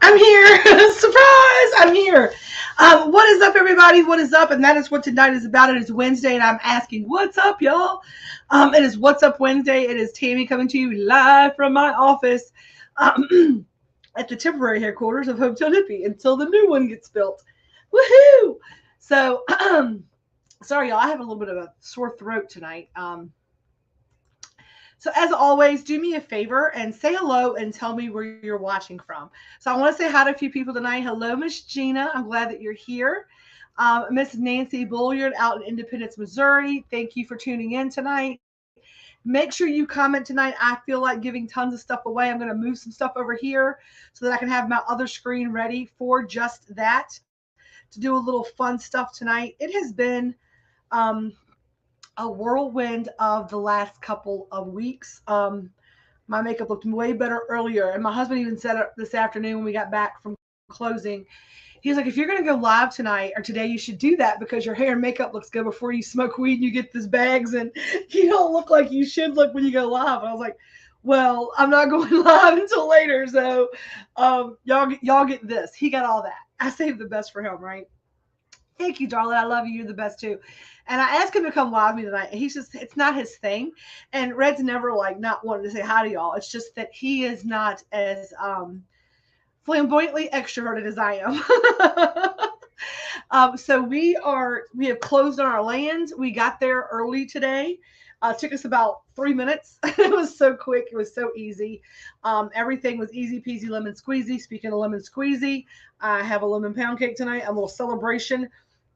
I'm here. Surprise! I'm here. What is up, everybody? What is up? And that is what tonight is about. It is Wednesday, and I'm asking, what's up, y'all? It is What's Up Wednesday. It is Tammy coming to you live from my office at the temporary headquarters of Hotel Hippie until the new one gets built. Woohoo! So, sorry, y'all. I have a little bit of a sore throat tonight. So as always, do me a favor and say hello and tell me where you're watching from. So I want to say hi to a few people tonight. Hello, Miss Gina. I'm glad that you're here. Miss Nancy Bulliard out in Independence, Missouri. Thank you for tuning in tonight. Make sure you comment tonight. I feel like giving tons of stuff away. I'm going to move some stuff over here so that I can have my other screen ready for just that, to do a little fun stuff tonight. It has been a whirlwind of the last couple of weeks. My makeup looked way better earlier. And my husband even said it this afternoon when we got back from closing. He was like, if you're going to go live tonight or today, you should do that because your hair and makeup looks good before you smoke weed and you get these bags and you don't look like you should look when you go live. And I was like, well, I'm not going live until later. So y'all get this. He got all that. I saved the best for him, right? Thank you, darling. I love you. You're the best too. And I asked him to come live with me tonight. And he's just, it's not his thing. And Red's never like not wanting to say hi to y'all. It's just that he is not as flamboyantly extroverted as I am. So we have closed on our land. We got there early today. It took us about 3 minutes. It was so quick. It was so easy. Everything was easy peasy lemon squeezy. Speaking of lemon squeezy, I have a lemon pound cake tonight, a little celebration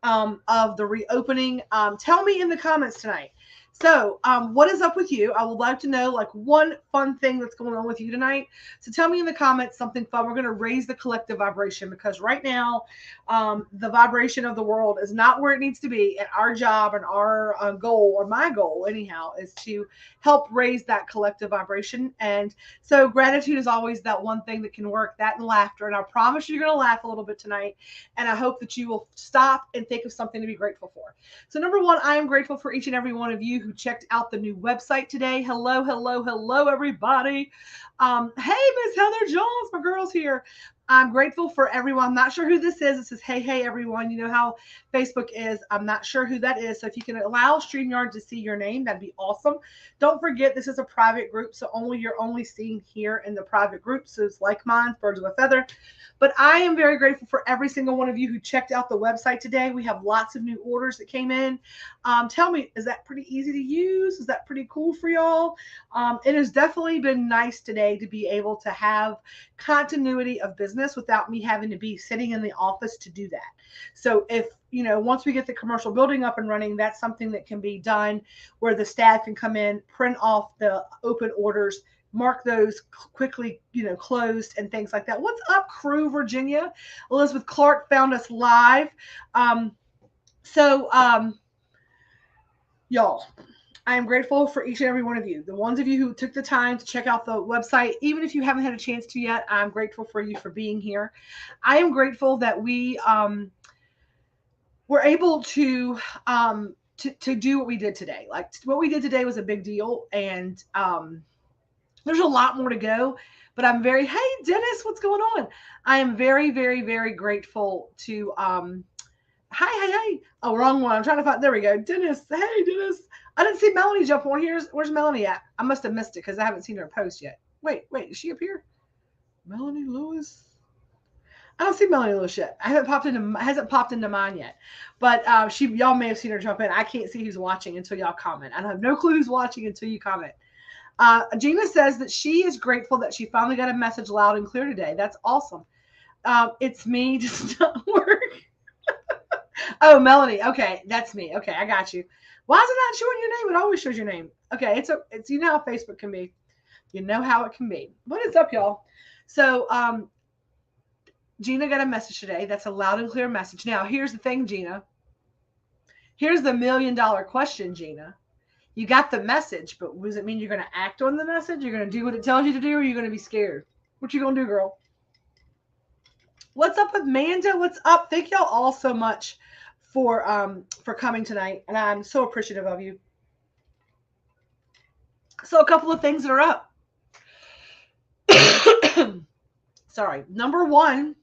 of the reopening. Tell me in the comments tonight. So, what is up with you? I would like to know like one fun thing that's going on with you tonight. So tell me in the comments something fun. We're going to raise the collective vibration because right now, the vibration of the world is not where it needs to be. And our job and our goal, or my goal anyhow, is to help raise that collective vibration. And so gratitude is always that one thing that can work, that and laughter. And I promise you're going to laugh a little bit tonight. And I hope that you will stop and think of something to be grateful for. So number one, I am grateful for each and every one of you who checked out the new website today. Hello, hello, hello, everybody. Hey, Miss Heather Jones, my girl's here. I'm grateful for everyone. I'm not sure who this is. It says, hey, hey, everyone. You know how Facebook is. I'm not sure who that is. So if you can allow StreamYard to see your name, that'd be awesome. Don't forget, this is a private group. So you're only seeing here in the private group. So it's like mine, birds of a feather. But I am very grateful for every single one of you who checked out the website today. We have lots of new orders that came in. Tell me, is that pretty easy to use? Is that pretty cool for y'all? It has definitely been nice today to be able to have continuity of business without me having to be sitting in the office to do that. So if, once we get the commercial building up and running, that's something that can be done where the staff can come in, print off the open orders, mark those quickly, closed and things like that. What's up, crew, Virginia? Elizabeth Clark found us live. Y'all, I am grateful for each and every one of you. The ones of you who took the time to check out the website, even if you haven't had a chance to yet, I'm grateful for you for being here. I am grateful that we were able to do what we did today. Like what we did today was a big deal, and there's a lot more to go, but hey, Dennis, what's going on? I am very, very, very grateful to, hi. Oh, wrong one. I'm trying to find, there we go. Dennis, hey, Dennis. I didn't see Melanie jump on here. Where's Melanie at? I must have missed it because I haven't seen her post yet. Wait, is she up here? Melanie Lewis? I don't see Melanie Lewis yet. Hasn't popped into mine yet. But y'all may have seen her jump in. I can't see who's watching until y'all comment. I have no clue who's watching until you comment. Gina says that she is grateful that she finally got a message loud and clear today. That's awesome. It's me, does not work. Oh, Melanie. Okay, that's me. Okay, I got you. Why is it not showing your name? It always shows your name. Okay, it's you know how Facebook can be. You know how it can be. What is up, y'all? So Gina got a message today. That's a loud and clear message. Now, here's the thing, Gina. Here's the $1 million question, Gina. You got the message, but does it mean you're going to act on the message? You're going to do what it tells you to do, or you're going to be scared? What you going to do, girl? What's up with Manda? What's up? Thank y'all all so much for coming tonight, and I'm so appreciative of you. So a couple of things that are up. Sorry. Number one,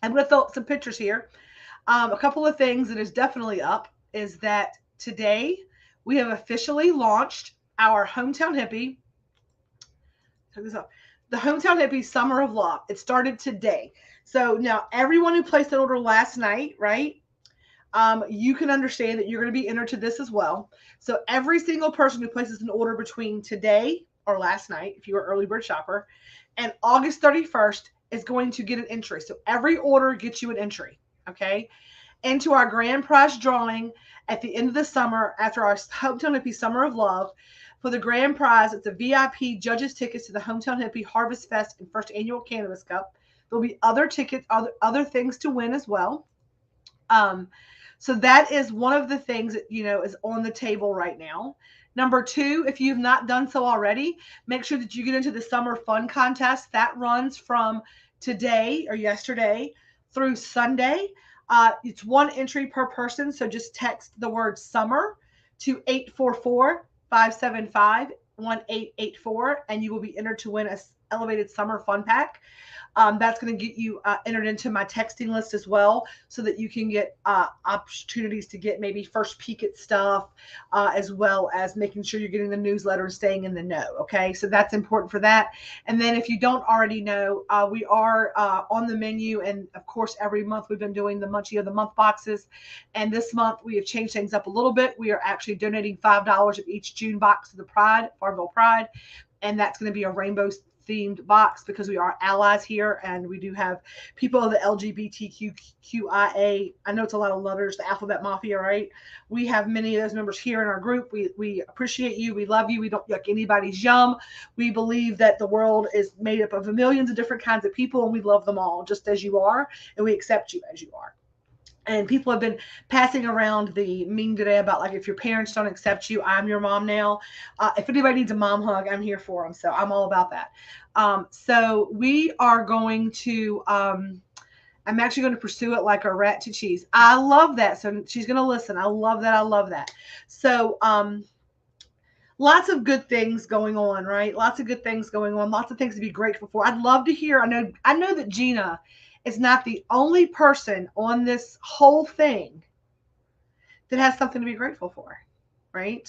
I'm going to throw up some pictures here. A couple of things that is definitely up is that today we have officially launched our Hometown Hippie. Check this out. The Hometown Hippie Summer of Love. It started today. So now everyone who placed an order last night, right? You can understand that you're going to be entered to this as well. So every single person who places an order between today or last night, if you're an early bird shopper, and August 31st is going to get an entry. So every order gets you an entry, okay, into our grand prize drawing at the end of the summer after our Hometown Hippie Summer of Love. For the grand prize, it's a VIP judges tickets to the Hometown Hippie Harvest Fest and first annual Cannabis Cup. There'll be other tickets, other things to win as well. So that is one of the things that, is on the table right now. Number two, if you've not done so already, make sure that you get into the Summer Fun Contest. That runs from today or yesterday through Sunday. It's one entry per person. So just text the word summer to 844-575-1884, and you will be entered to win a elevated summer fun pack. That's going to get you entered into my texting list as well, so that you can get opportunities to get maybe first peek at stuff, as well as making sure you're getting the newsletter and staying in the know. Okay, so that's important for that. And then if you don't already know, we are on the menu, and of course every month we've been doing the Munchie of the Month boxes, and this month we have changed things up a little bit. We are actually donating $5 of each June box to the Pride, Farmville Pride, and that's going to be a rainbow themed box because we are allies here, and we do have people of the LGBTQIA. I know it's a lot of letters, the alphabet mafia, right? We have many of those members here in our group. We appreciate you. We love you. We don't yuck anybody's yum. We believe that the world is made up of millions of different kinds of people, and we love them all just as you are, and we accept you as you are. And people have been passing around the meme today about, like, if your parents don't accept you, I'm your mom now. If anybody needs a mom hug, I'm here for them. So I'm all about that. So we are going to, I'm actually going to pursue it like a rat to cheese. I love that. So she's going to listen. I love that. I love that. So lots of good things going on, right? Lots of good things going on. Lots of things to be grateful for. I'd love to hear. I know that Gina is not the only person on this whole thing that has something to be grateful for, right?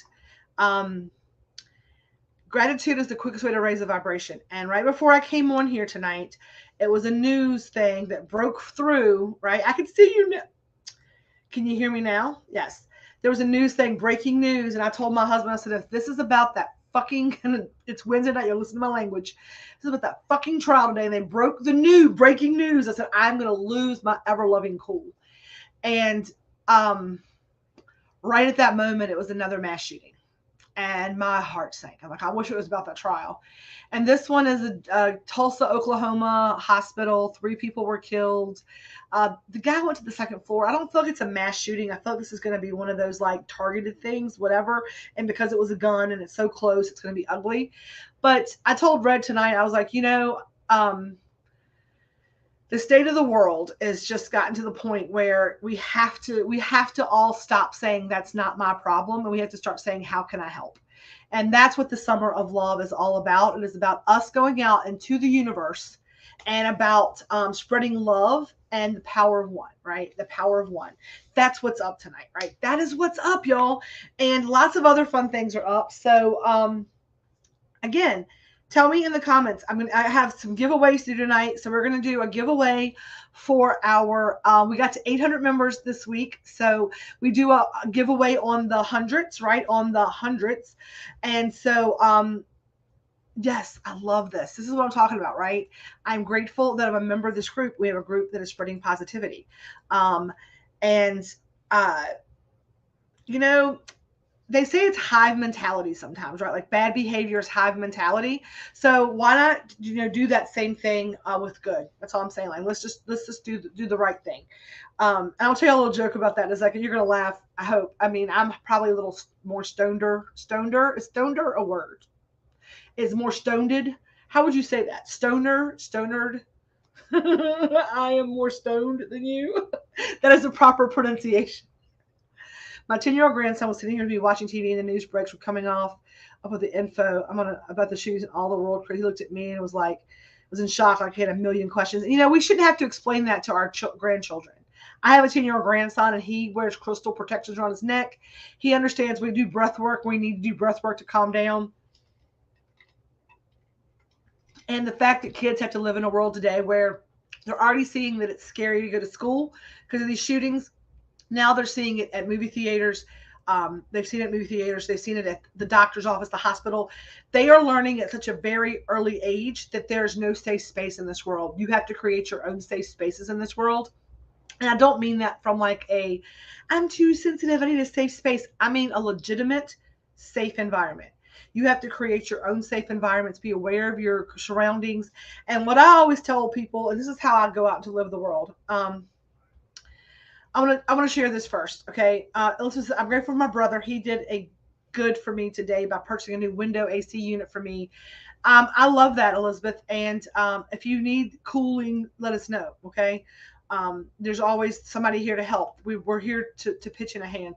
Gratitude is the quickest way to raise the vibration. And right before I came on here tonight, it was a news thing that broke through, right? I can see you now. Can you hear me now? Yes. There was a news thing, breaking news. And I told my husband, I said, if this is about that fucking, it's Wednesday night, you'll listen to my language. This is about that fucking trial today. And they broke the news, breaking news. I said, I'm going to lose my ever-loving cool. And right at that moment, it was another mass shooting. And my heart sank. I'm like, I wish it was about that trial. And this one is a Tulsa, Oklahoma hospital. 3 people were killed. The guy went to the second floor. I don't feel like it's a mass shooting. I feel like this is going to be one of those like targeted things, whatever. And because it was a gun and it's so close, it's going to be ugly. But I told Red tonight, I was like, the state of the world has just gotten to the point where we have to all stop saying that's not my problem, and we have to start saying, how can I help? And that's what the Summer of Love is all about. It is about us going out into the universe and about spreading love and the power of one, right? The power of one. That's what's up tonight, right? That is what's up, y'all. And lots of other fun things are up. So again, tell me in the comments. I have some giveaways to do tonight. So we're going to do a giveaway for our, we got to 800 members this week. So we do a giveaway on the hundreds, right? On the hundreds. And so, yes, I love this. This is what I'm talking about, right? I'm grateful that I'm a member of this group. We have a group that is spreading positivity. they say it's hive mentality sometimes, right? Like bad behavior is hive mentality. So why not, do that same thing with good? That's all I'm saying. Like let's just do the right thing. And I'll tell you a little joke about that in a second. You're gonna laugh. I hope. I mean, I'm probably a little more stoneder. Stoneder is stoneder a word? Is more stoned? How would you say that? Stoner, stonered. I am more stoned than you. That is the proper pronunciation. My 10-year-old grandson was sitting here to be watching TV and the news breaks were coming off up with the info about the shoes and all the world. He looked at me and was in shock, like he had a million questions. We shouldn't have to explain that to our grandchildren. I have a 10-year-old grandson and he wears crystal protectors around his neck. He understands we do breath work. We need to do breath work to calm down. And the fact that kids have to live in a world today where they're already seeing that it's scary to go to school because of these shootings. Now they're seeing it at movie theaters. They've seen it at movie theaters. They've seen it at the doctor's office, the hospital. They are learning at such a very early age that there's no safe space in this world. You have to create your own safe spaces in this world. And I don't mean that from like I'm too sensitive, I need a safe space. I mean a legitimate, safe environment. You have to create your own safe environments, be aware of your surroundings. And what I always tell people, and this is how I go out to live the world. I want to share this first, okay? I'm grateful for my brother. He did a good for me today by purchasing a new window AC unit for me. I love that, Elizabeth. And if you need cooling, let us know, okay? There's always somebody here to help. We're here to pitch in a hand.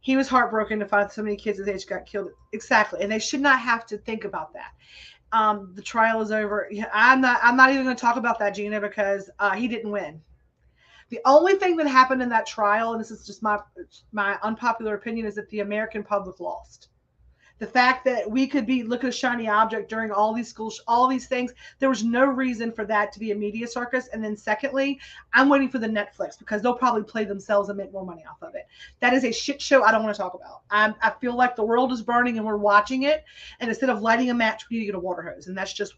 He was heartbroken to find so many kids his age got killed. Exactly, and they should not have to think about that. The trial is over. I'm not even going to talk about that, Gina, because he didn't win. The only thing that happened in that trial, and this is just my unpopular opinion, is that the American public lost. The fact that we could look at a shiny object during all these schools, all these things, there was no reason for that to be a media circus. And then secondly, I'm waiting for the Netflix because they'll probably play themselves and make more money off of it. That is a shit show I don't want to talk about. I feel like the world is burning and we're watching it. And instead of lighting a match, we need to get a water hose. And that's just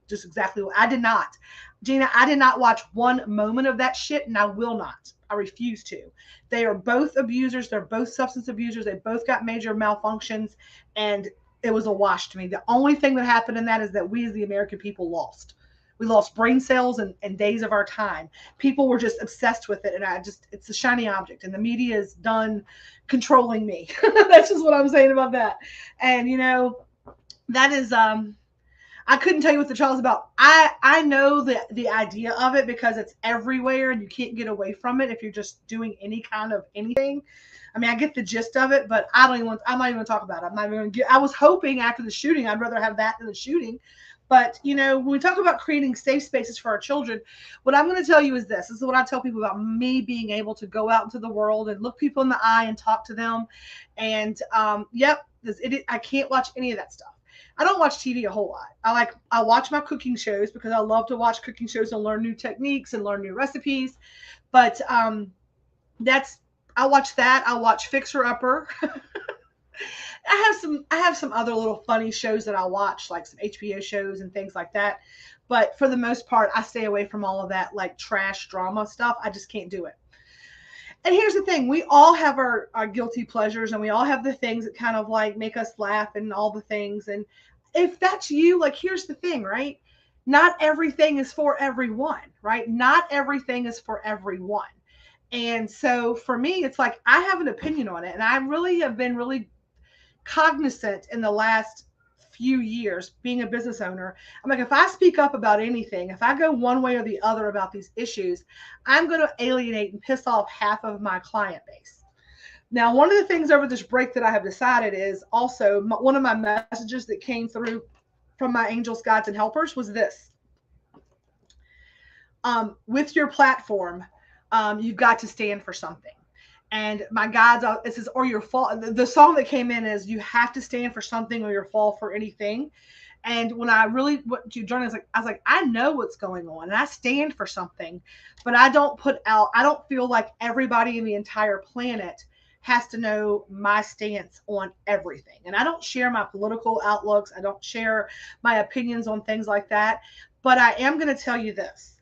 exactly what I did not. Gina, I did not watch one moment of that shit, and I will not. I refuse to. They are both abusers. They're both substance abusers. They both got major malfunctions, and it was a wash to me. The only thing that happened in that is that we as the American people lost. We lost brain cells and days of our time. People were just obsessed with it, and it's a shiny object, and the media is done controlling me. That's just what I'm saying about that. And, that is... I couldn't tell you what the trial is about. I know the idea of it because it's everywhere and you can't get away from it if you're just doing any kind of anything. I mean, I get the gist of it, but I'm not even going to talk about it. I'm not even going to I was hoping after the shooting, I'd rather have that than the shooting. But, when we talk about creating safe spaces for our children, what I'm going to tell you is this. This is what I tell people about me being able to go out into the world and look people in the eye and talk to them. And, I can't watch any of that stuff. I don't watch TV a whole lot. I watch my cooking shows because I love to watch cooking shows and learn new techniques and learn new recipes. But I watch that. I watch Fixer Upper. I have some other little funny shows that I watch, like some HBO shows and things like that. But for the most part, I stay away from all of that like trash drama stuff. I just can't do it. And here's the thing. We all have our guilty pleasures and we all have the things that kind of like make us laugh and all the things. And if that's you, like, here's the thing, right? Not everything is for everyone, right? Not everything is for everyone. And so for me, it's like, I have an opinion on it. And I really have been really cognizant in the last few years being a business owner. I'm like, if I speak up about anything, if I go one way or the other about these issues, I'm going to alienate and piss off half of my client base. Now, one of the things over this break that I have decided is also one of my messages that came through from my angels, guides, and helpers was this. With your platform, you've got to stand for something. And my guides, it says, or you'll fall. The song that came in is, you have to stand for something or you'll fall for anything. And when I really went to journey, I was like, I know what's going on and I stand for something, but I don't feel like everybody in the entire planet has to know my stance on everything. And I don't share my political outlooks. I don't share my opinions on things like that. But I am going to tell you this.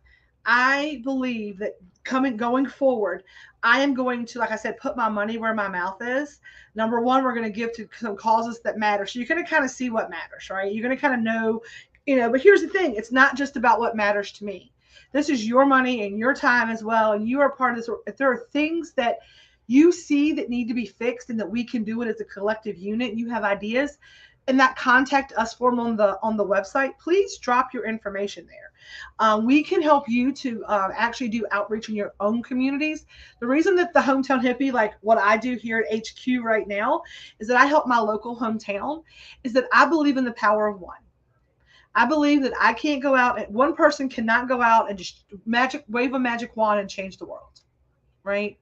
I believe that going forward, I am going to, like I said, put my money where my mouth is. Number one, we're going to give to some causes that matter. So you're going to kind of see what matters, right? You're going to kind of know, but here's the thing. It's not just about what matters to me. This is your money and your time as well. And you are part of this. If there are things that you see that need to be fixed and that we can do it as a collective unit, you have ideas, and that contact us form on the website, please drop your information there. We can help you to actually do outreach in your own communities. The reason that the Hometown Hippie, like what I do here at HQ right now, is that I help my local hometown, is that I believe in the power of one. I believe that I can't go out, and one person cannot go out and just wave a magic wand and change the world, right?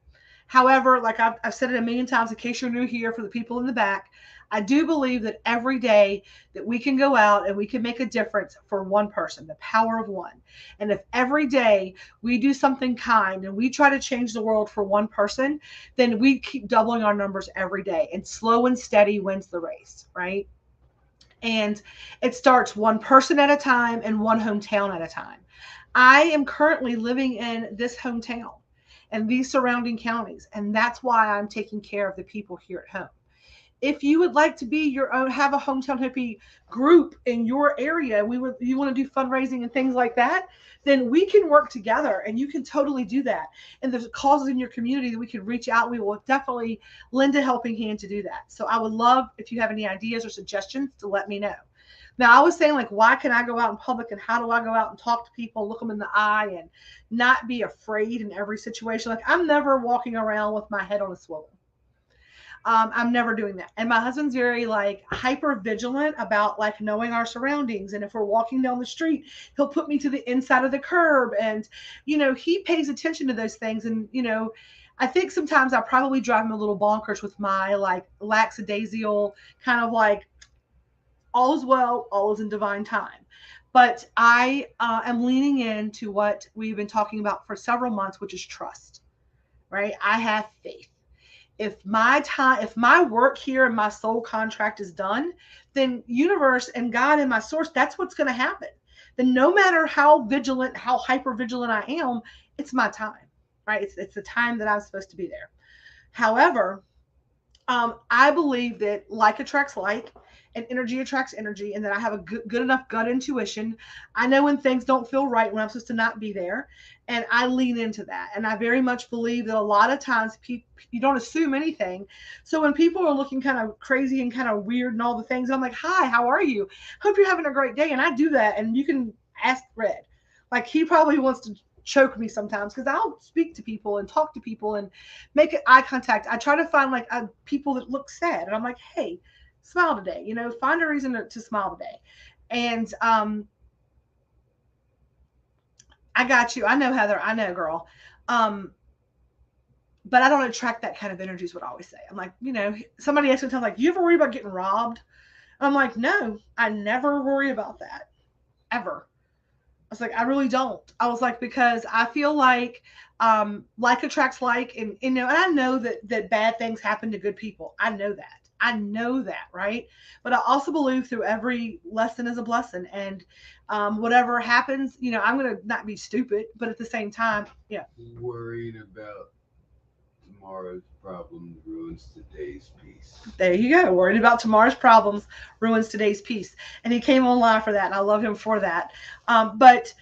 However, like I've said it a million times, in case you're new here, for the people in the back, I do believe that every day that we can go out and we can make a difference for one person, the power of one. And if every day we do something kind and we try to change the world for one person, then we keep doubling our numbers every day. And slow and steady wins the race, right? And it starts one person at a time and one hometown at a time. I am currently living in this hometown and these surrounding counties, and that's why I'm taking care of the people here at home. If you would like to be your own, have a Hometown Hippie group in your area, you want to do fundraising and things like that, then we can work together and you can totally do that. And there's causes in your community that we can reach out. We will definitely lend a helping hand to do that. So I would love, if you have any ideas or suggestions, to let me know. Now, I was saying, like, why can I go out in public and how do I go out and talk to people, look them in the eye, and not be afraid in every situation? Like, I'm never walking around with my head on a swivel. I'm never doing that. And my husband's very like hyper vigilant about like knowing our surroundings. And if we're walking down the street, he'll put me to the inside of the curb. And, he pays attention to those things. And, I think sometimes I probably drive him a little bonkers with my like lackadaisical kind of like all is well, all is in divine time. But I am leaning into what we've been talking about for several months, which is trust, right? I have faith. If my work here and my soul contract is done, then universe and God and my source, that's what's going to happen. Then no matter how vigilant, how hyper vigilant I am, it's my time, right? It's the time that I'm supposed to be there. However, I believe that like attracts like and energy attracts energy, and that I have a good enough gut intuition. I know when things don't feel right, when I'm supposed to not be there, and I lean into that. And I very much believe that a lot of times you don't assume anything. So when people are looking kind of crazy and kind of weird and all the things, I'm like, hi, how are you? Hope you're having a great day. And I do that, and you can ask Red. Like, he probably wants to choke me sometimes because I'll speak to people and talk to people and make eye contact. I try to find like people that look sad, and I'm like, hey, smile today, find a reason to smile today. And I got you. I know, Heather. I know, girl. But I don't attract that kind of energy is what I always say. I'm like, somebody asked me time, like, you ever worry about getting robbed? I'm like, no, I never worry about that. Ever. I was like, I really don't. I was like, because I feel like attracts like, and and I know that bad things happen to good people. I know that, right? But I also believe through every lesson is a blessing, and whatever happens, I'm gonna not be stupid, but at the same time, yeah. Worrying about tomorrow's problems ruins today's peace. There you go. Worried about tomorrow's problems ruins today's peace. And he came on live for that, and I love him for that. But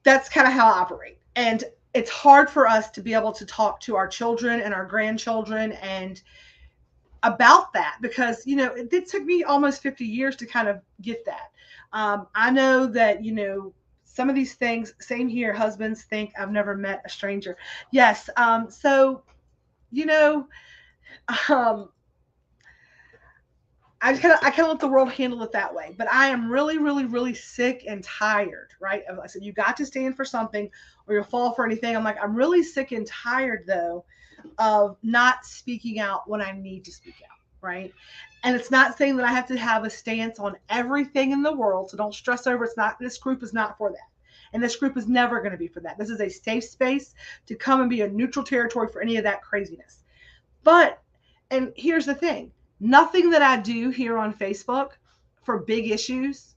that's kind of how I operate. And it's hard for us to be able to talk to our children and our grandchildren and about that because, it took me almost 50 years to kind of get that. I know that, some of these things, same here, husbands think I've never met a stranger. Yes. So, um, I kind of let the world handle it that way. But I am really, really, really sick and tired, right? I said, you got to stand for something or you'll fall for anything. I'm like, I'm really sick and tired, though, of not speaking out when I need to speak out, right? And it's not saying that I have to have a stance on everything in the world. So don't stress over. This group is not for that. And this group is never going to be for that. This is a safe space to come and be a neutral territory for any of that craziness. But, and here's the thing, nothing that I do here on Facebook for big issues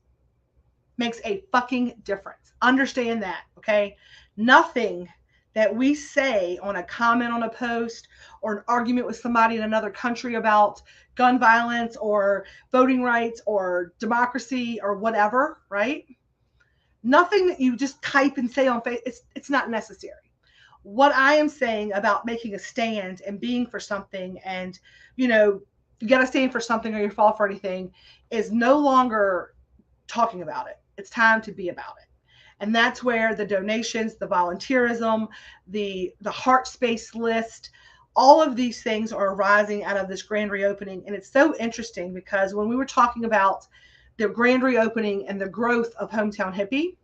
makes a fucking difference. Understand that, okay? Nothing that we say on a comment on a post or an argument with somebody in another country about gun violence or voting rights or democracy or whatever, right? Nothing that you just type and say on Facebook, it's not necessary. What I am saying about making a stand and being for something, and you got to stand for something or you fall for anything, is no longer talking about it. It's time to be about it. And that's where the donations, the volunteerism, the heart space list, all of these things are arising out of this grand reopening. And it's so interesting because when we were talking about the grand reopening and the growth of Hometown Hippie,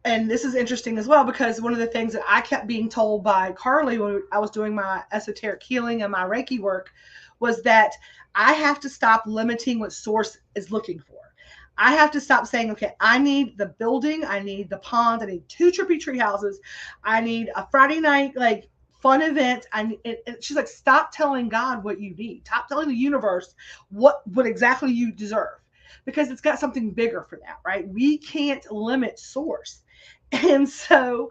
and this is interesting as well, because one of the things that I kept being told by Carly when I was doing my esoteric healing and my Reiki work was that I have to stop limiting what Source is looking for. I have to stop saying, okay, I need the building, I need the pond, I need 2 trippy tree houses, I need a Friday night like fun event. And she's like, stop telling God what you need. Stop telling the universe what exactly you deserve, because it's got something bigger for that, right? We can't limit Source. And so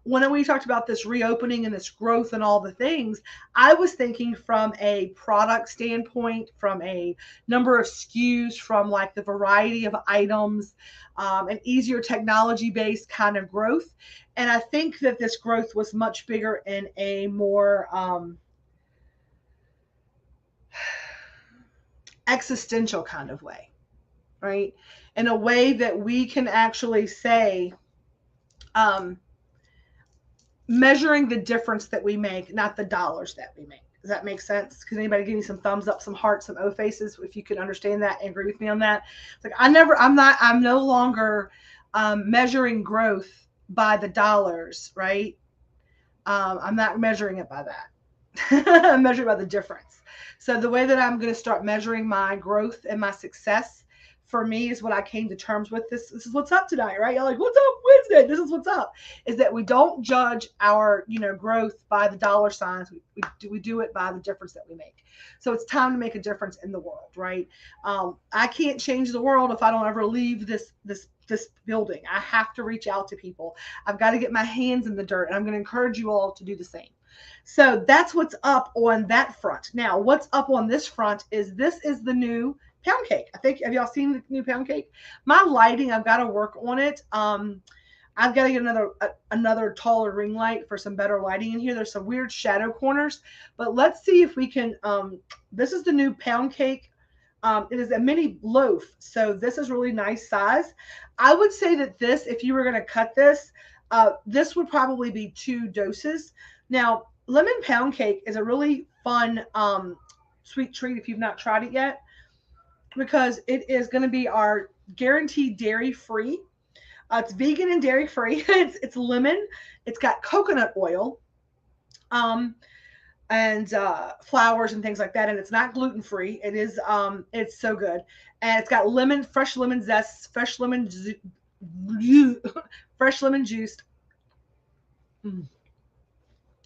when we talked about this reopening and this growth and all the things, I was thinking from a product standpoint, from a number of SKUs, from like the variety of items, an easier technology-based kind of growth. And I think that this growth was much bigger in a more existential kind of way, right? In a way that we can actually say, measuring the difference that we make, not the dollars that we make. Does that make sense? Can anybody give me some thumbs up, some hearts, some O faces, if you could understand that and agree with me on that? It's like I'm no longer measuring growth by the dollars, right? I'm not measuring it by that. I'm measuring by the difference. So the way that I'm going to start measuring my growth and my success for me is what I came to terms with. This is what's up tonight, right? You're like, what's up Wednesday? This is what's up. Is that we don't judge our, growth by the dollar signs. We do it by the difference that we make. So it's time to make a difference in the world, right? I can't change the world if I don't ever leave this building. I have to reach out to people. I've got to get my hands in the dirt, and I'm going to encourage you all to do the same. So that's what's up on that front. Now, what's up on this front is the new pound cake. I think, have y'all seen the new pound cake? My lighting, I've got to work on it. I've got to get another taller ring light for some better lighting in here. There's some weird shadow corners, but let's see if we can, this is the new pound cake. It is a mini loaf. So this is really nice size. I would say that this, if you were going to cut this, this would probably be 2 doses. Now, lemon pound cake is a really fun, sweet treat if you've not tried it yet, because it is going to be our guaranteed dairy-free. It's vegan and dairy-free. It's lemon. It's got coconut oil, and flowers and things like that. And it's not gluten-free. It is. It's so good. And it's got fresh lemon zest, fresh lemon juice.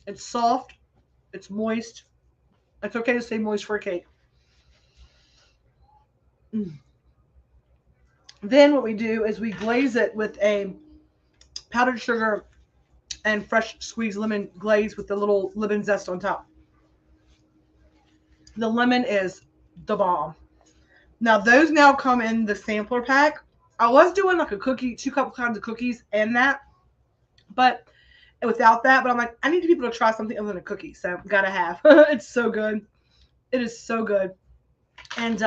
It's soft. It's moist. It's okay to say moist for a cake. Then what we do is we glaze it with a powdered sugar and fresh squeezed lemon glaze with the little lemon zest on top. The lemon is the bomb. Now those now come in the sampler pack. I was doing like a cookie, 2 couple kinds of cookies and that, but without that, but I'm like, I need people to try something other than a cookie. So gotta have. It's so good. It is so good. And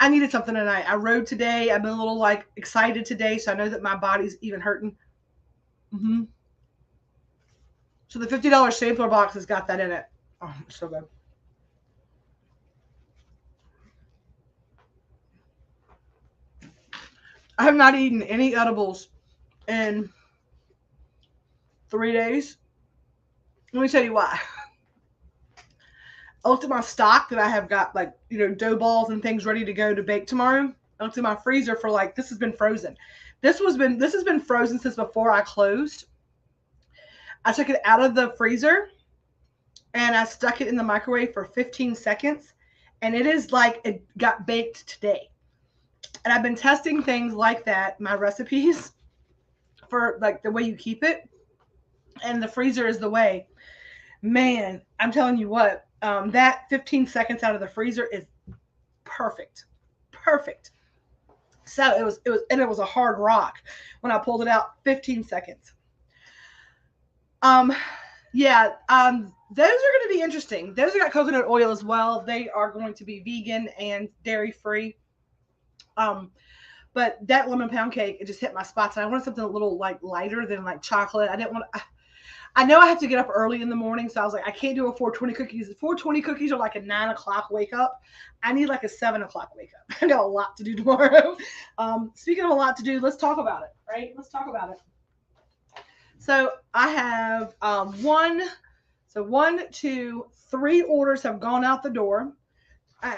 I needed something tonight. I rode today. I've been a little like excited today, so I know that my body's even hurting. So the $50 sampler box has got that in it. Oh, it's so good. I have not eaten any edibles in 3 days. Let me tell you why. I looked at my stock that I have got, like, dough balls and things ready to go to bake tomorrow. I looked at my freezer for like, this has been frozen. This has been frozen since before I closed. I took it out of the freezer and I stuck it in the microwave for 15 seconds. And it is like it got baked today. And I've been testing things like that, my recipes, for like the way you keep it. And the freezer is the way. Man, I'm telling you what, that 15 seconds out of the freezer is perfect. Perfect. So and it was a hard rock when I pulled it out. 15 seconds. Um, yeah, those are going to be interesting. Those have got coconut oil as well. They are going to be vegan and dairy free. Um, but that lemon pound cake, it just hit my spots. And I wanted something a little like lighter than like chocolate. I didn't want. I know I have to get up early in the morning, so I was like, I can't do a 420 cookies. 420 cookies are like a 9 o'clock wake up. I need like a 7 o'clock wake up. I got a lot to do tomorrow. Speaking of a lot to do, let's talk about it. Right? Let's talk about it. So I have one. So 1, 2, 3 orders have gone out the door.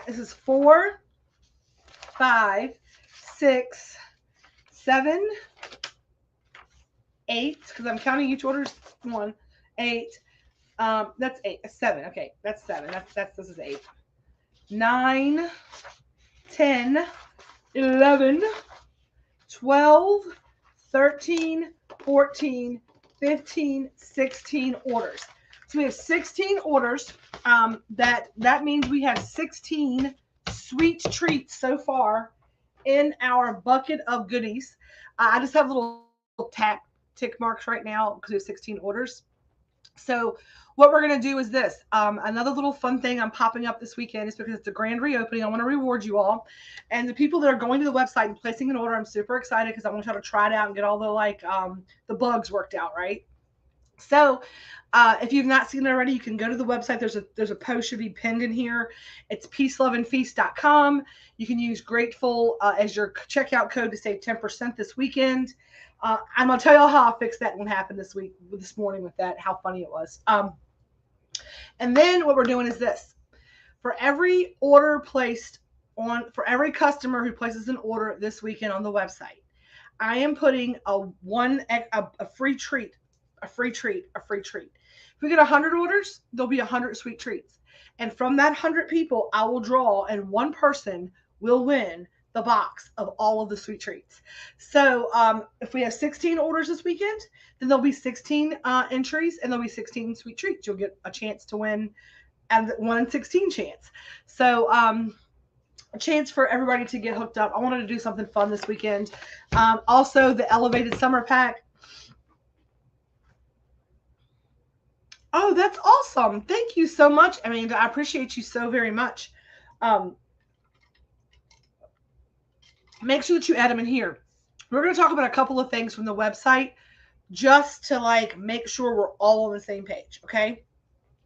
This is 4, 5, 6, 7, 8. Because I'm counting each order's 1, 8. That's 8. 7. Okay, that's 7. This is 8. 9, 10, 11, 12, 13, 14, 15, 16 orders. So we have 16 orders. That means we have 16 sweet treats so far in our bucket of goodies. I just have little tick marks right now because we have 16 orders. So what we're going to do is this. Another little fun thing I'm popping up this weekend is because it's a grand reopening. I want to reward you all. And the people that are going to the website and placing an order, I'm super excited because I want y'all to try it out and get all the bugs worked out, right? So if you've not seen it already, you can go to the website. There's a post should be pinned in here. It's peaceloveandfeast.com. You can use Grateful as your checkout code to save 10% this weekend. I'm going to tell y'all how I fixed that one happened this morning with that, how funny it was. And then what we're doing is this. For every order placed for every customer who places an order this weekend on the website, I am putting a free treat. A free treat. If we get 100 orders, there'll be 100 sweet treats. And from that 100 people, I will draw, and one person will win the box of all of the sweet treats. So if we have 16 orders this weekend, then there'll be 16 entries, and there'll be 16 sweet treats. You'll get a chance to win at 1 in 16 chance. So a chance for everybody to get hooked up. I wanted to do something fun this weekend. Also, the Elevated Summer Pack. Oh, that's awesome. Thank you so much, Amanda. I appreciate you so very much. Make sure that you add them in here. We're going to talk about a couple of things from the website just to like make sure we're all on the same page, okay?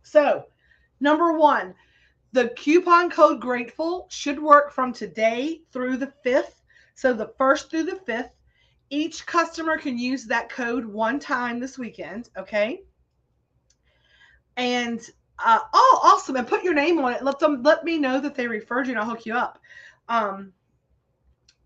So, number 1, the coupon code Grateful should work from today through the 5th. So the 1st through the 5th. Each customer can use that code one time this weekend, okay? And awesome! And put your name on it. Let me know that they referred you, and I'll hook you up.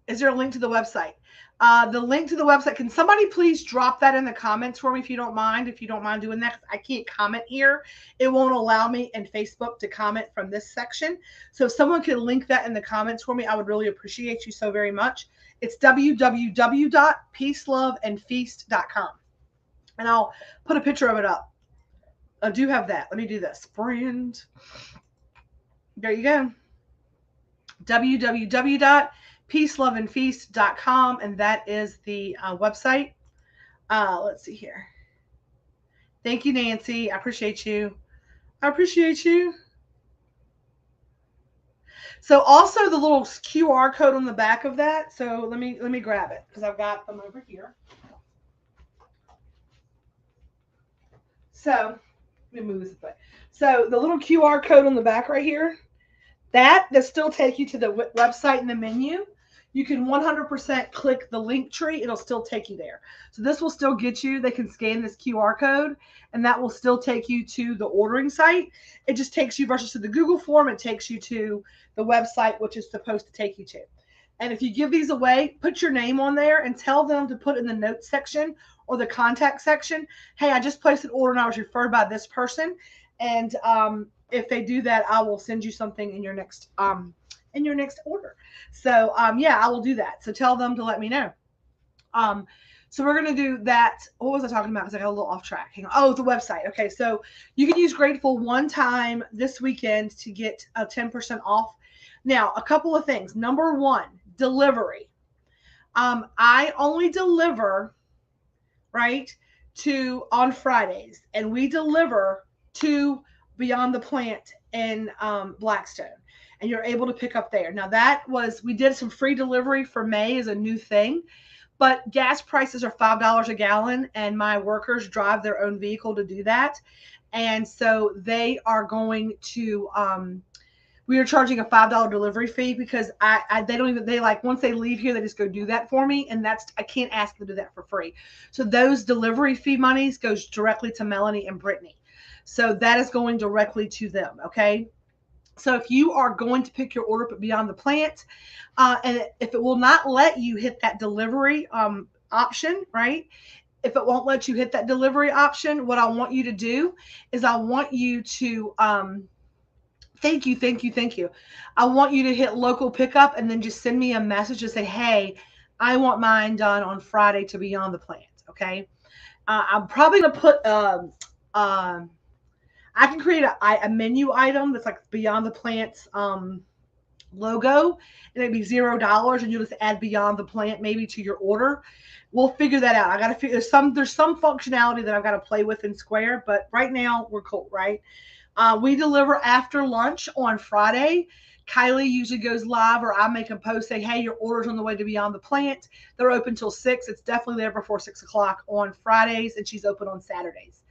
Is there a link to the website? The link to the website. Can somebody please drop that in the comments for me if you don't mind? If you don't mind doing that, I can't comment here. It won't allow me in Facebook to comment from this section. So if someone could link that in the comments for me, I would really appreciate you so very much. It's www.peaceloveandfeast.com, and I'll put a picture of it up. I do have that. Let me do this. Brand. There you go. www.peaceloveandfeast.com, and that is the website. Let's see here. Thank you, Nancy. I appreciate you. So also the little QR code on the back of that. So let me grab it because I've got them over here. So let me move this way. So the little QR code on the back right here, that still take you to the website in the menu. You can 100% click the link tree. It'll still take you there. So this will still get you. They can scan this QR code, and that will still take you to the ordering site. It just takes you versus to the Google form. It takes you to the website, which is supposed to take you to. And if you give these away, put your name on there and tell them to put in the notes section or the contact section, hey, I just placed an order and I was referred by this person. And if they do that, I will send you something in your next in your next order. So yeah, I will do that. So tell them to let me know. Um, so we're gonna do that. What was I talking about? Because I got a little off track. Hang on. Oh, the website. Okay, so you can use Grateful one time this weekend to get a 10% off. Now, a couple of things. Number one, delivery. I only deliver right to on Fridays, and we deliver to Beyond the Plant in Blackstone, and you're able to pick up there. Now that was we did some free delivery for May as a new thing, but gas prices are $5 a gallon, and my workers drive their own vehicle to do that, and so they are going to we are charging a $5 delivery fee because they don't even they like once they leave here they just go do that for me, and that's I can't ask them to do that for free. So those delivery fee monies goes directly to Melanie and Brittany. So that is going directly to them. Okay. So if you are going to pick your order up at Beyond the Plant, and if it will not let you hit that delivery option, right? If it won't let you hit that delivery option, what I want you to do is I want you to thank you, thank you, thank you. I want you to hit local pickup and then just send me a message to say, hey, I want mine done on Friday to Beyond the Plant. Okay. I'm probably going to put, I can create a menu item that's like Beyond the Plant's logo, and it'd be $0, and you'll just add Beyond the Plant maybe to your order. We'll figure that out. I got to figure there's some functionality that I've got to play with in Square, but right now we're cool, right? We deliver after lunch on Friday. Kylie usually goes live, or I make a post saying, hey, your order's on the way to Beyond the Plant. They're open till 6. It's definitely there before 6 o'clock on Fridays, and she's open on Saturdays.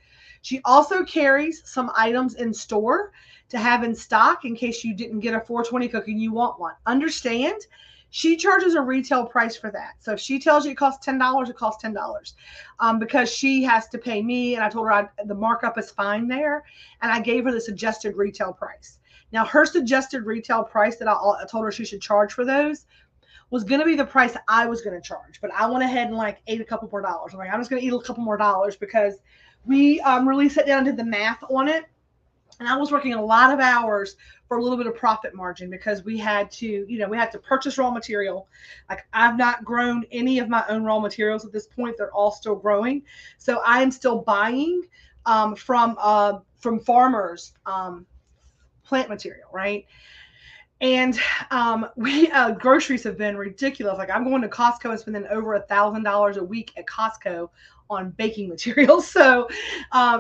She also carries some items in store to have in stock in case you didn't get a 420 cookie and you want one. Understand, she charges a retail price for that. So if she tells you it costs $10, it costs $10 because she has to pay me. And I told her the markup is fine there. And I gave her the suggested retail price. Now, her suggested retail price that I told her she should charge for those was going to be the price I was going to charge. But I went ahead and like ate a couple more dollars. I'm like, I'm just going to eat a couple more dollars because we really sat down and did the math on it. And I was working a lot of hours for a little bit of profit margin because we had to, we had to purchase raw material. Like I've not grown any of my own raw materials at this point. They're all still growing. So I am still buying from farmers plant material, right? And we groceries have been ridiculous. Like I'm going to Costco and spending over $1,000 a week at Costco on baking materials. So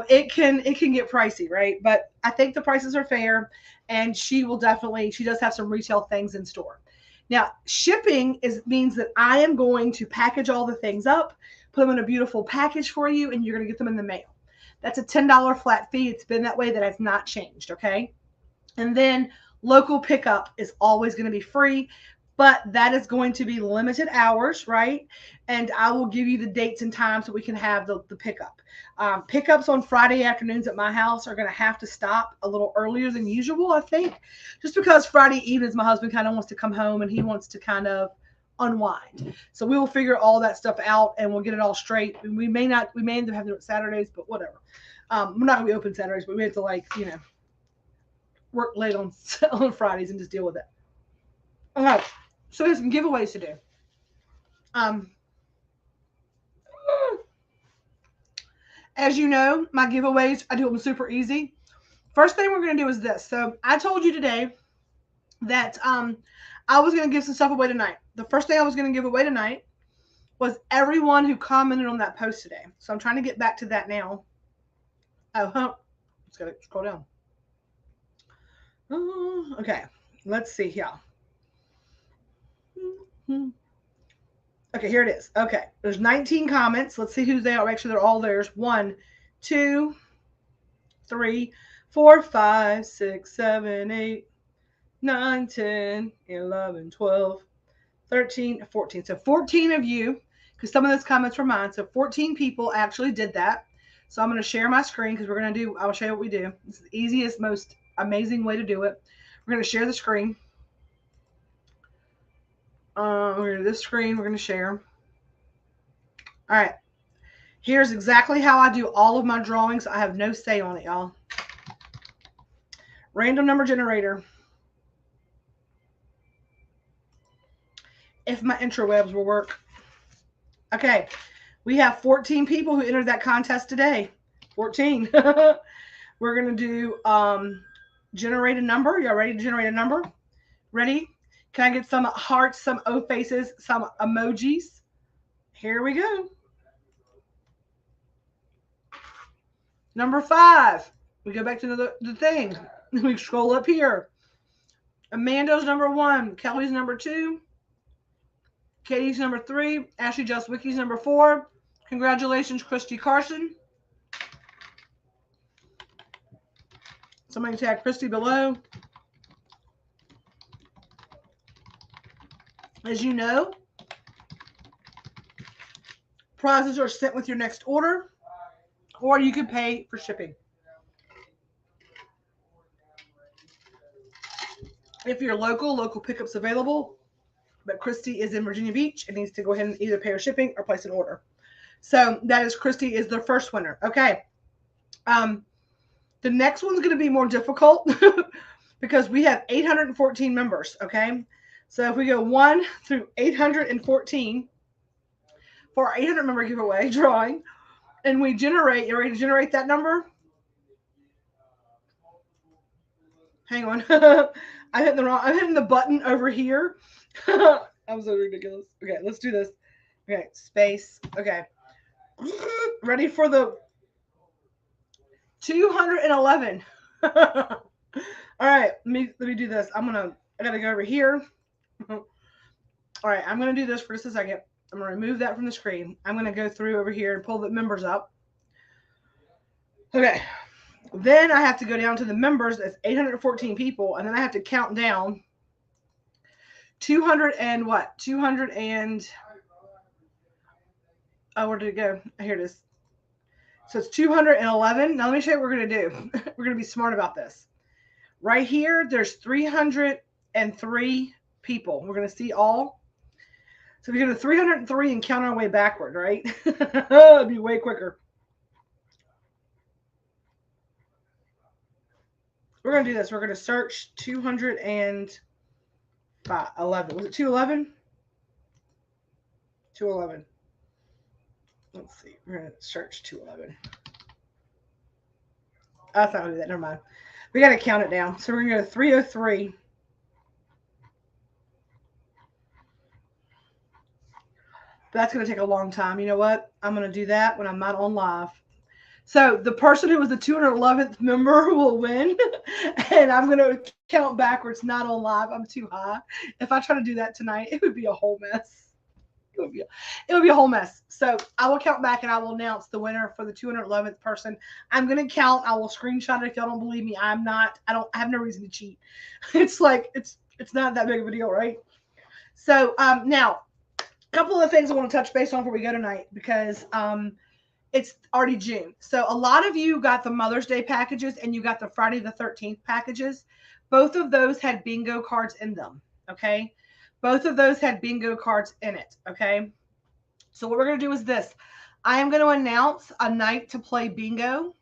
it can get pricey, right? But I think the prices are fair, and she does have some retail things in store. Now, shipping means that I am going to package all the things up, put them in a beautiful package for you, and you're going to get them in the mail. That's a $10 flat fee. It's been that way. That has not changed, okay? And then local pickup is always going to be free, but that is going to be limited hours, right? And I will give you the dates and times so we can have the pickup. Pickups on Friday afternoons at my house are going to have to stop a little earlier than usual, I think, just because Friday evenings my husband kind of wants to come home and he wants to kind of unwind. So we will figure all that stuff out and we'll get it all straight. And we may end up having to do it Saturdays, but whatever. We're not going to be open Saturdays, but we have to work late on Fridays and just deal with it. All right. So there's some giveaways to do. As you know, my giveaways, I do them super easy. First thing we're going to do is this. So I told you today that I was going to give some stuff away tonight. The first thing I was going to give away tonight was everyone who commented on that post today. So I'm trying to get back to that now. Just got to scroll down. Okay, let's see here. Okay, here it is. Okay, there's 19 comments. Let's see who they are. Make sure they're all theirs. 1, 2, 3, 4, 5, 6, 7, 8, 9, 10, 11, 12, 13, 14. So 14 of you, because some of those comments were mine. So 14 people actually did that. So I'm going to share my screen because I'll show you what we do. It's the easiest, most amazing way to do it. We're going to share the screen. We're going to do this screen. We're going to share. All right. Here's exactly how I do all of my drawings. I have no say on it, y'all. Random number generator. if my interwebs will work. Okay, we have 14 people who entered that contest today. 14. We're going to do generate a number. Y'all ready to generate a number? Ready? Can I get some hearts, some O faces, some emojis? Here we go. Number 5. We go back to the thing. We scroll up here. Amando's number 1. Kelly's number 2. Katie's number 3. Ashley Just Wiki's number 4. Congratulations, Christy Carson. Somebody tag Christy below. As you know, prizes are sent with your next order, or you can pay for shipping. If you're local pickups available, but Christy is in Virginia Beach and needs to go ahead and either pay her shipping or place an order. So that is Christy is the first winner. Okay. The next one's going to be more difficult because we have 814 members. Okay. So if we go 1 through 814 for our 800 member giveaway drawing, and we generate, you ready to generate that number? Hang on. I'm hitting the button over here. I'm so ridiculous. Okay, let's do this. Okay, space. Okay. Ready for the 211. All right, let me do this. I gotta go over here. All right, I'm gonna do this for just a second. I'm gonna remove that from the screen. I'm gonna go through over here and pull the members up. Okay. Then I have to go down to the members. That's 814 people, and then I have to count down 200 and what? 200 and where did it go? Here it is. So it's 211. Now let me show you what we're going to do. We're going to be smart about this. Right here, there's 303 people. We're going to see all. So we go to 303 and count our way backward, right? It'd be way quicker. We're going to do this. We're going to search 211. Was it 211? 211. Let's see. We're going to search 211. That's not going to do that. Never mind. We got to count it down. So we're going to go to 303. That's going to take a long time. You know what? I'm going to do that when I'm not on live. So the person who was the 211th member will win. And I'm going to count backwards, not on live. I'm too high. If I try to do that tonight, it would be a whole mess. It would be a whole mess. So I will count back and I will announce the winner for the 211th person. I'm going to count. I will screenshot it if y'all don't believe me. I have no reason to cheat. It's like, it's not that big of a deal, right? So now, a couple of things I want to touch base on before we go tonight because it's already June. So a lot of you got the Mother's Day packages and you got the Friday the 13th packages. Both of those had bingo cards in them, okay? Both of those had bingo cards in it, okay? So what we're going to do is this. I am going to announce a night to play bingo.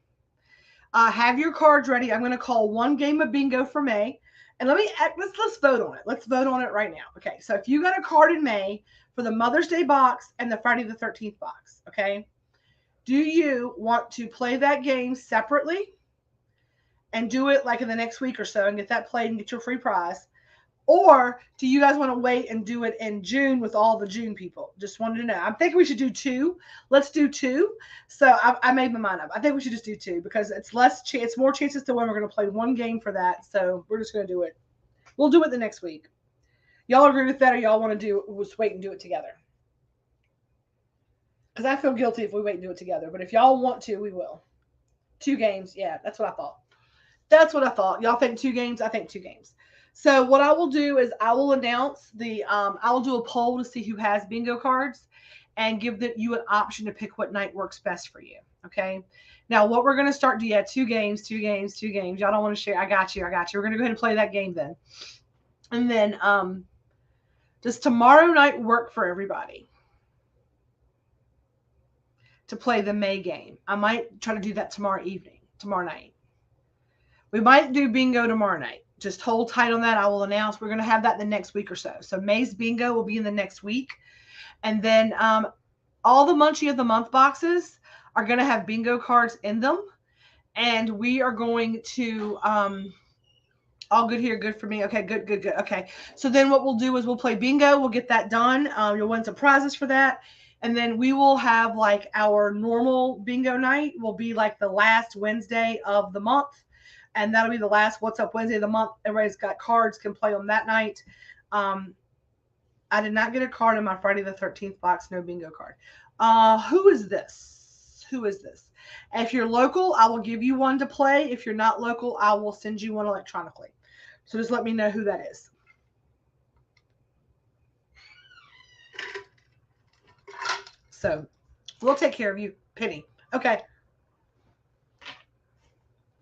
Have your cards ready. I'm going to call one game of bingo for May. And let's vote on it. Let's vote on it right now. Okay, so if you got a card in May for the Mother's Day box and the Friday the 13th box, okay? Do you want to play that game separately and do it like in the next week or so and get that played and get your free prize? Or do you guys want to wait and do it in June with all the June people? Just wanted to know. I'm thinking we should do 2. Let's do 2. So I made my mind up. I think we should just do 2 because it's more chances to win. We're going to play one game for that. So we're just going to do it. We'll do it the next week. Y'all agree with that or y'all want to just wait and do it together? Because I feel guilty if we wait and do it together. But if y'all want to, we will. 2 games. Yeah, that's what I thought. Y'all think 2 games? I think 2 games. So what I will do is I will announce I will do a poll to see who has bingo cards and give you an option to pick what night works best for you. Okay. Now what we're going to start, 2 games. Y'all don't want to share. I got you. We're going to go ahead and play that game then. And then does tomorrow night work for everybody to play the May game? I might try to do that tomorrow night. We might do bingo tomorrow night. just hold tight on that. I will announce we're going to have that in the next week or so. So May's bingo will be in the next week. And then all the Munchie of the Month boxes are going to have bingo cards in them. And we are going to, all good here, good for me. Okay, good, good, good. Okay. So then what we'll do is we'll play bingo. We'll get that done. You'll win some prizes for that. And then we will have like our normal bingo night will be like the last Wednesday of the month. And that'll be the last What's Up Wednesday of the month. Everybody's got cards, can play on that night. I did not get a card in my Friday the 13th box, no bingo card. Who is this? Who is this? If you're local, I will give you one to play. If you're not local, I will send you one electronically. So just let me know who that is. So we'll take care of you, Penny. Okay.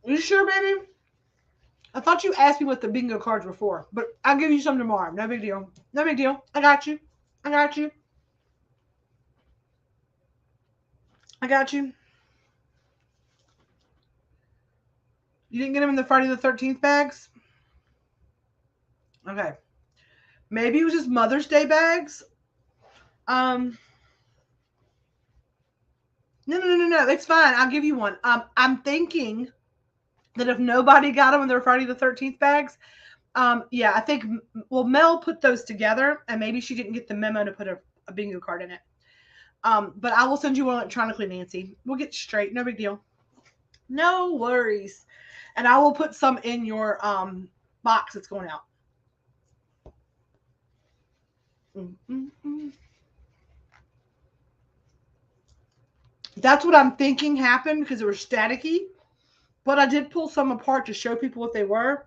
You sure, baby? I thought you asked me what the bingo cards were for, but I'll give you some tomorrow. No big deal. No big deal. I got you. I got you. I got you. You didn't get them in the Friday the 13th bags? Okay. Maybe it was just Mother's Day bags. No. It's fine. I'll give you one. I'm thinking that if nobody got them in their Friday the 13th bags, yeah, I think, well, Mel put those together, and maybe she didn't get the memo to put a bingo card in it. But I will send you one electronically, Nancy. We'll get straight. No big deal. No worries. And I will put some in your box that's going out. That's what I'm thinking happened because they were staticky. But I did pull some apart to show people what they were,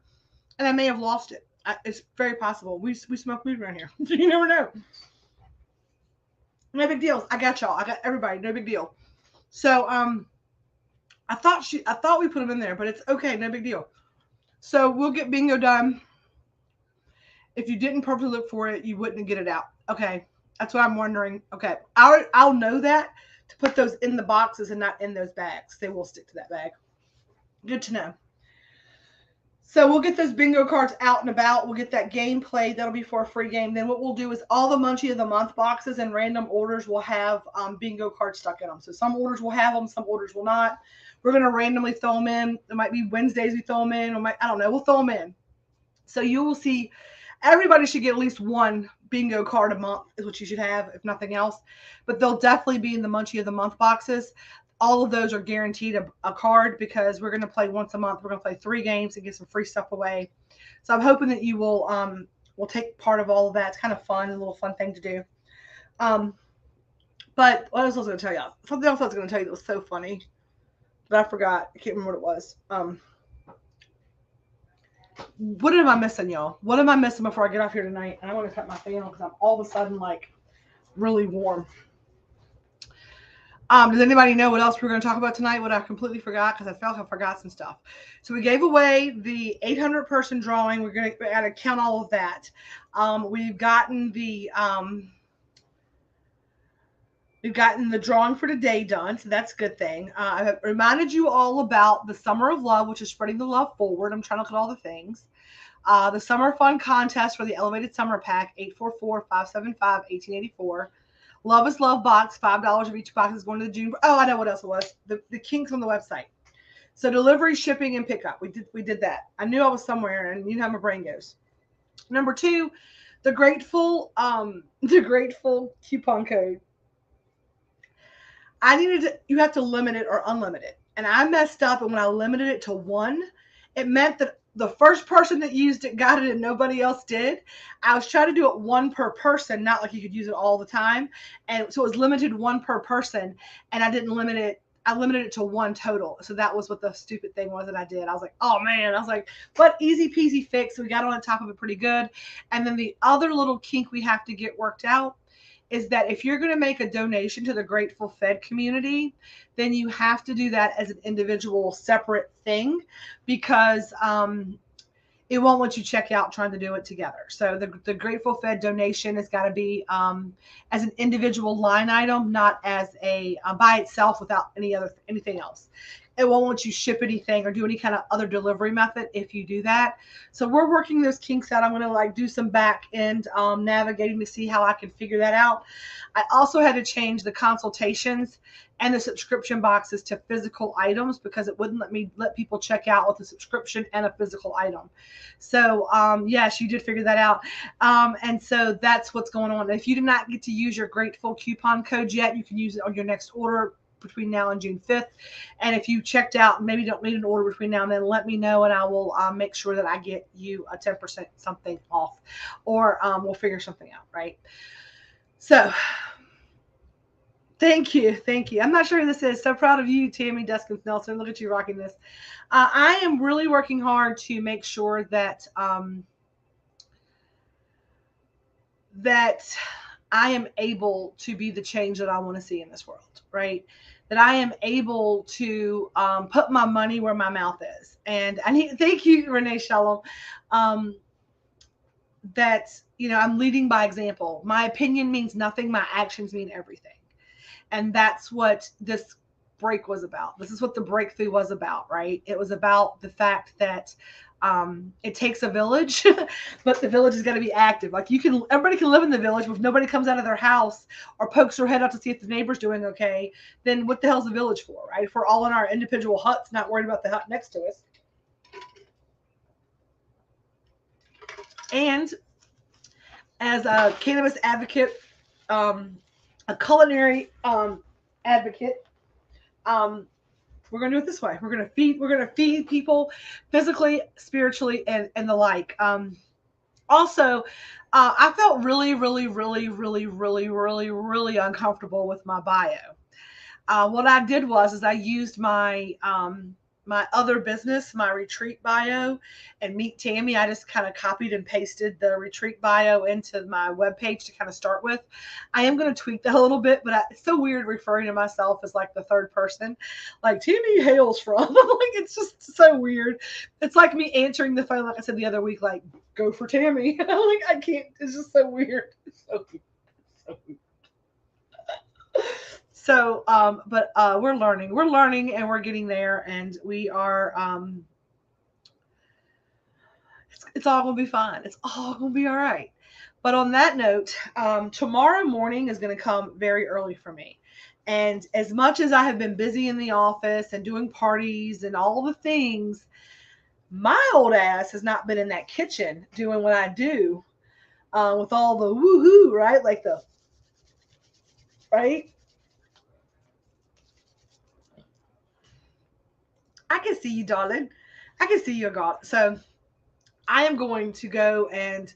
and I may have lost it. It's very possible. We smoke weed around here. You never know. No big deal. I got y'all. I got everybody. No big deal. So I thought we put them in there, but it's okay. No big deal. So we'll get bingo done. If you didn't properly look for it, you wouldn't get it out. Okay. That's what I'm wondering. Okay. I'll know that to put those in the boxes and not in those bags. They will stick to that bag. Good to know. So we'll get those bingo cards out and about. We'll get that game played. That'll be for a free game. Then what we'll do is all the Munchie of the Month boxes and random orders will have bingo cards stuck in them. So some orders will have them, some orders will not. We're going to randomly throw them in. It might be Wednesdays we throw them in. Or I don't know. We'll throw them in. So you will see everybody should get at least one bingo card a month is what you should have, if nothing else. But they'll definitely be in the Munchie of the Month boxes. All of those are guaranteed a card because we're going to play once a month. We're going to play 3 games and get some free stuff away. So I'm hoping that you will take part of all of that. It's kind of fun, a little fun thing to do. But what else was I going to tell you? Something else I was going to tell you that was so funny, but I forgot. I can't remember what it was. What am I missing, y'all? What am I missing before I get off here tonight? And I want to cut my fan on because I'm all of a sudden like really warm. Does anybody know what else we're going to talk about tonight? What I completely forgot because I felt like I forgot some stuff. So we gave away the 800-person drawing. We're going to count all of that. We've gotten the drawing for today done, so that's a good thing. I have reminded you all about the Summer of Love, which is spreading the love forward. I'm trying to look at all the things. The Summer Fun Contest for the Elevated Summer Pack, 844-575-1884. Love is Love box, $5 of each box is going to the June. Oh, I know what else it was. The kinks on the website. So delivery, shipping, and pickup. We did that. I knew I was somewhere, and you know how my brain goes. Number 2, the Grateful coupon code. You have to limit it or unlimit it. And I messed up, and when I limited it to 1, it meant that the first person that used it got it and nobody else did. I was trying to do it 1 per person, not like you could use it all the time. And so it was limited 1 per person, and I didn't limit it. I limited it to 1 total. So that was what the stupid thing was that I did. I was like, oh man, I was like, but easy peasy fix. So we got on top of it pretty good. And then the other little kink we have to get worked out is that if you're going to make a donation to the Grateful Fed community, then you have to do that as an individual separate thing because it won't let you check out trying to do it together. So the Grateful Fed donation has got to be as an individual line item, not as a by itself without anything else. it won't let you ship anything or do any kind of other delivery method if you do that. So we're working those kinks out. I'm going to like do some back end navigating to see how I can figure that out. I also had to change the consultations and the subscription boxes to physical items because it wouldn't let people check out with a subscription and a physical item. So yes, you did figure that out. And so that's what's going on. If you did not get to use your Grateful coupon code yet, you can use it on your next order between now and June 5th. And if you checked out and maybe don't need an order between now and then, let me know and I will make sure that I get you a 10% something off, or we'll figure something out, right? So thank you. I'm not sure who this is. So proud of you, Tammy Deskins Nelson. Look at you rocking this. I am really working hard to make sure that that I am able to be the change that I want to see in this world, right? That I am able to put my money where my mouth is. And I need, thank you, Renee Shalom, that, I'm leading by example. My opinion means nothing. My actions mean everything. And that's what this break was about. This is what the breakthrough was about, right? It was about the fact that it takes a village, but the village is going to be active. Like everybody can live in the village, but if nobody comes out of their house or pokes their head out to see if the neighbor's doing okay, then what the hell's the village for, right? If we're all in our individual huts, not worried about the hut next to us. And as a cannabis advocate, a culinary advocate, we're going to do it this way. We're going to feed people physically, spiritually, and the like. Also, I felt really, really, really, really, really, really, really uncomfortable with my bio. What I did was I used my my other business, my retreat bio, and Meet Tammy. I just kind of copied and pasted the retreat bio into my webpage to kind of start with. I am going to tweak that a little bit, but it's so weird referring to myself as like the third person, like Tammy hails from. Like, it's just so weird. It's like me answering the phone, like I said the other week, like, go for Tammy. Like, I can't, it's just so weird. It's so weird. So weird. So, but we're learning and we're getting there, and we are, it's all going to be fine. It's all going to be all right. But on that note, tomorrow morning is going to come very early for me. And as much as I have been busy in the office and doing parties and all the things, my old ass has not been in that kitchen doing what I do with all the woohoo, right? Like right? I can see you, darling. I can see you, God. So I am going to go and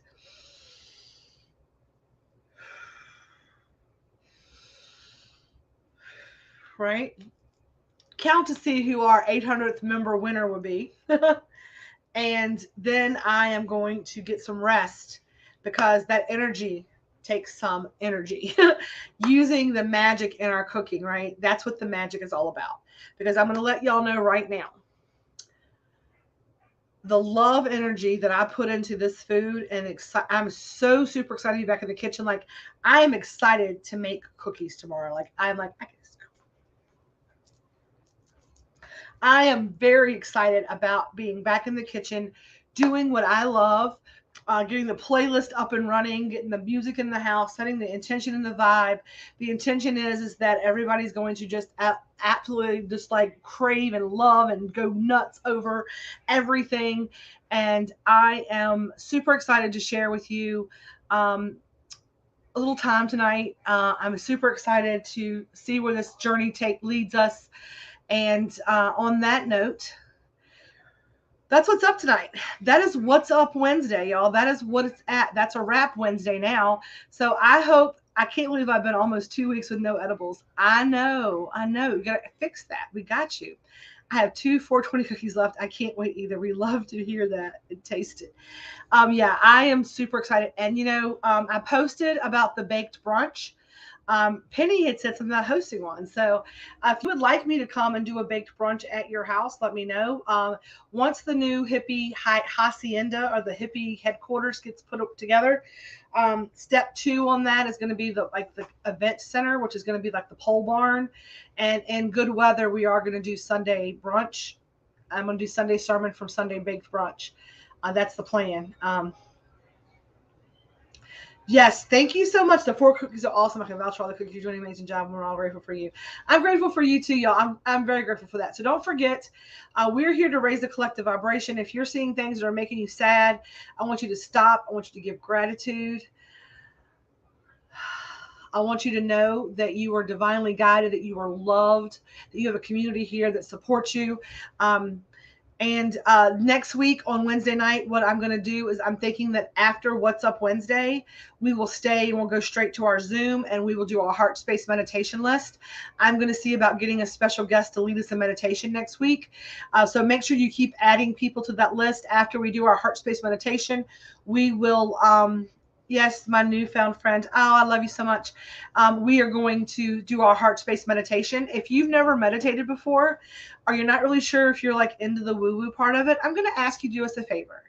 count to see who our 800th member winner would be. And then I am going to get some rest because that energy takes some energy. Using the magic in our cooking, right? That's what the magic is all about. Because I'm going to let y'all know right now, the love energy that I put into this food, and I'm so super excited to be back in the kitchen. Like, I am excited to make cookies tomorrow. Like, I am very excited about being back in the kitchen, doing what I love, getting the playlist up and running, getting the music in the house, setting the intention and the vibe. The intention is that everybody's going to just absolutely just like crave and love and go nuts over everything. And I am super excited to share with you a little time tonight. I'm super excited to see where this journey leads us. And on that note, that's what's up tonight. That is what's up Wednesday, y'all. That is what it's at. That's a wrap Wednesday now. So I can't believe I've been almost 2 weeks with no edibles. I know. You got to fix that. We got you. I have 2 420 cookies left. I can't wait either. We love to hear that and taste it. Yeah, I am super excited. And, I posted about the baked brunch. Penny had said something about hosting one. So if you would like me to come and do a baked brunch at your house, let me know. Once the new hippie hacienda or the hippie headquarters gets put together, Step 2 on that is going to be the event center, which is going to be like the pole barn. And in good weather, we are going to do Sunday brunch. I'm going to do Sunday sermon from Sunday baked brunch. That's the plan. Yes, thank you so much. The 4 cookies are awesome. I can vouch for all the cookies. You're doing an amazing job. We're all grateful for you. I'm grateful for you too, y'all. I'm very grateful for that. So don't forget, we're here to raise the collective vibration. If you're seeing things that are making you sad, I want you to stop. I want you to give gratitude. I want you to know that you are divinely guided, that you are loved, that you have a community here that supports you. And next week on Wednesday night, what I'm going to do is I'm thinking that after What's Up Wednesday, we will stay and we'll go straight to our Zoom and we will do our heart space meditation list. I'm going to see about getting a special guest to lead us in meditation next week. So make sure you keep adding people to that list. After we do our heart space meditation, we will yes, my newfound friend. Oh, I love you so much. We are going to do our heart space meditation. If you've never meditated before, or you're not really sure if you're like into the woo-woo part of it, I'm going to ask you to do us a favor.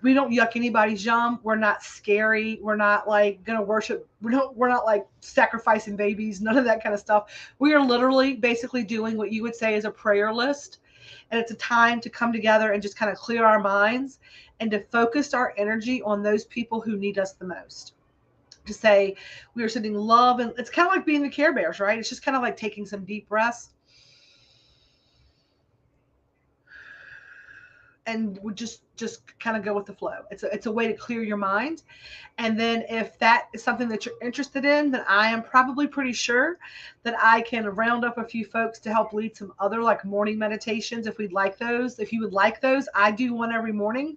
We don't yuck anybody's yum. We're not scary. We're not like going to worship. We're not like sacrificing babies, none of that kind of stuff. We are literally basically doing what you would say is a prayer list. And it's a time to come together and just kind of clear our minds and to focus our energy on those people who need us the most. To say we are sending love, and it's kind of like being the Care Bears, right? It's just kind of like taking some deep breaths and would just kind of go with the flow. It's a way to clear your mind. And then if that is something that you're interested in, then I am probably pretty sure that I can round up a few folks to help lead some other like morning meditations if we'd like those. If you would like those, I do one every morning.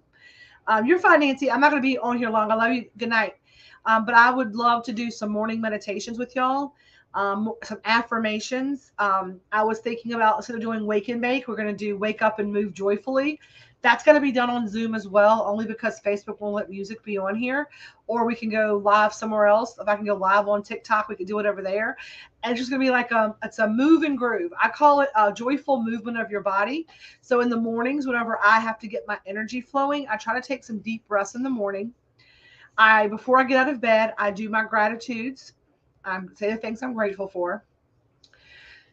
You're fine, Nancy. I'm not going to be on here long. I love you. Good night. But I would love to do some morning meditations with y'all. Some affirmations. I was thinking about, instead of doing wake and bake, we're going to do wake up and move joyfully. That's going to be done on Zoom as well, only because Facebook won't let music be on here. Or we can go live somewhere else. If I can go live on TikTok, we can do it over there. And it's just going to be like it's a move and groove. I call it a joyful movement of your body. So in the mornings, whenever I have to get my energy flowing, I try to take some deep breaths in the morning. Before I get out of bed, I do my gratitudes. Say the things I'm grateful for.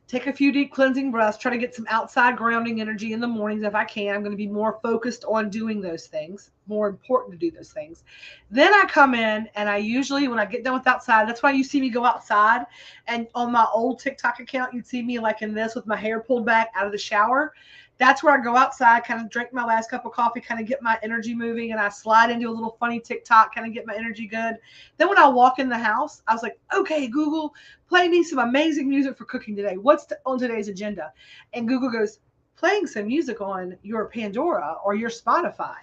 Take a few deep cleansing breaths. Try to get some outside grounding energy in the mornings if I can. I'm going to be more focused on doing those things. More important to do those things. Then I come in and I usually, when I get done with outside, that's why you see me go outside. And on my old TikTok account, you'd see me like in this with my hair pulled back out of the shower. That's where I go outside, kind of drink my last cup of coffee, kind of get my energy moving, and I slide into a little funny TikTok, kind of get my energy good. Then when I walk in the house, I was like, okay, Google, play me some amazing music for cooking today. What's on today's agenda? And Google goes, playing some music on your Pandora or your Spotify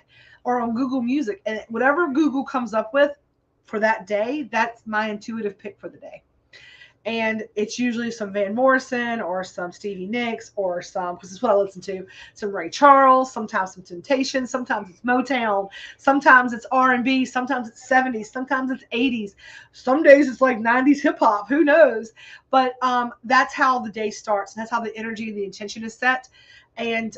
or on Google Music. And whatever Google comes up with for that day, that's my intuitive pick for the day. And it's usually some Van Morrison or some Stevie Nicks or some, because it's what I listen to, some Ray Charles, sometimes some Temptations, sometimes it's Motown, sometimes it's R&B, sometimes it's 70s, sometimes it's 80s. Some days it's like 90s hip hop, who knows? But that's how the day starts. And that's how the energy and the intention is set. And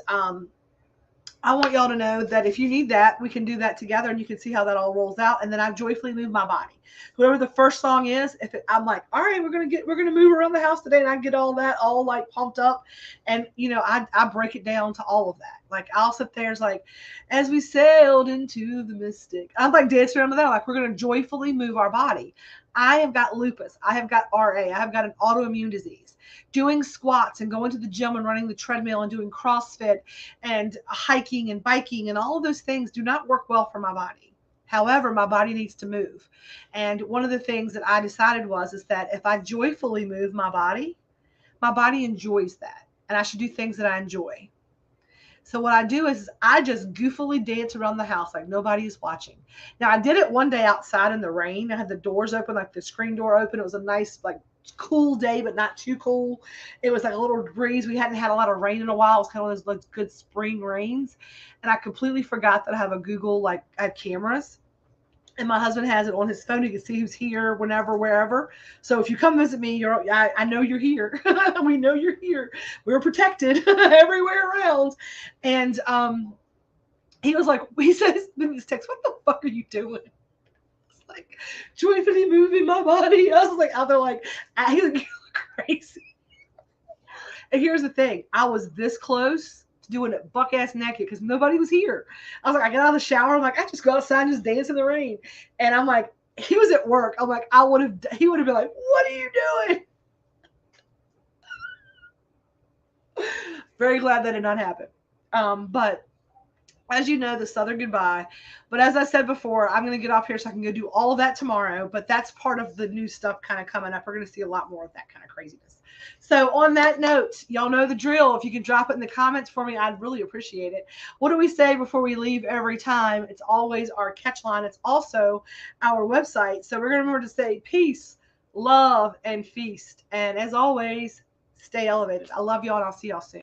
I want y'all to know that if you need that, we can do that together and you can see how that all rolls out. And then I joyfully move my body. Whoever the first song is, I'm like, all right, we're going to move around the house today. And I get all that all like pumped up. And, I break it down to all of that. Like I'll sit there, it's like, as we sailed into the mystic, I'm like dancing around to that. Like we're going to joyfully move our body. I have got lupus. I have got RA. I have got an autoimmune disease. Doing squats and going to the gym and running the treadmill and doing CrossFit and hiking and biking and all of those things do not work well for my body. However, my body needs to move. And one of the things that I decided is that if I joyfully move my body enjoys that. And I should do things that I enjoy. So what I do is I just goofily dance around the house like nobody is watching. Now, I did it one day outside in the rain. I had the doors open, like the screen door open. It was a nice, like, cool day, but not too cool. It was like a little breeze. We hadn't had a lot of rain in a while. It was kind of one of those like, good spring rains. And I completely forgot that I have a Google, like, I have cameras. And my husband has it on his phone. You can see who's here, whenever, wherever. So if you come visit me, I know you're here. We know you're here. We're protected everywhere around. And he was like, he says in his text, what the fuck are you doing? like joyfully moving my body. I was like out there like, you look crazy. And here's the thing, I was this close to doing it buck ass naked because nobody was here. I was like, I get out of the shower. I'm like, I just go outside and just dance in the rain. And I'm like, he was at work. I'm like, he would have been like, what are you doing? Very glad that did not happen. But as you know, the Southern goodbye. But as I said before, I'm going to get off here so I can go do all of that tomorrow. But that's part of the new stuff kind of coming up. We're going to see a lot more of that kind of craziness. So on that note, y'all know the drill. If you could drop it in the comments for me, I'd really appreciate it. What do we say before we leave every time? It's always our catch line. It's also our website. So we're going to remember to say peace, love, and feast. And as always, stay elevated. I love y'all and I'll see y'all soon.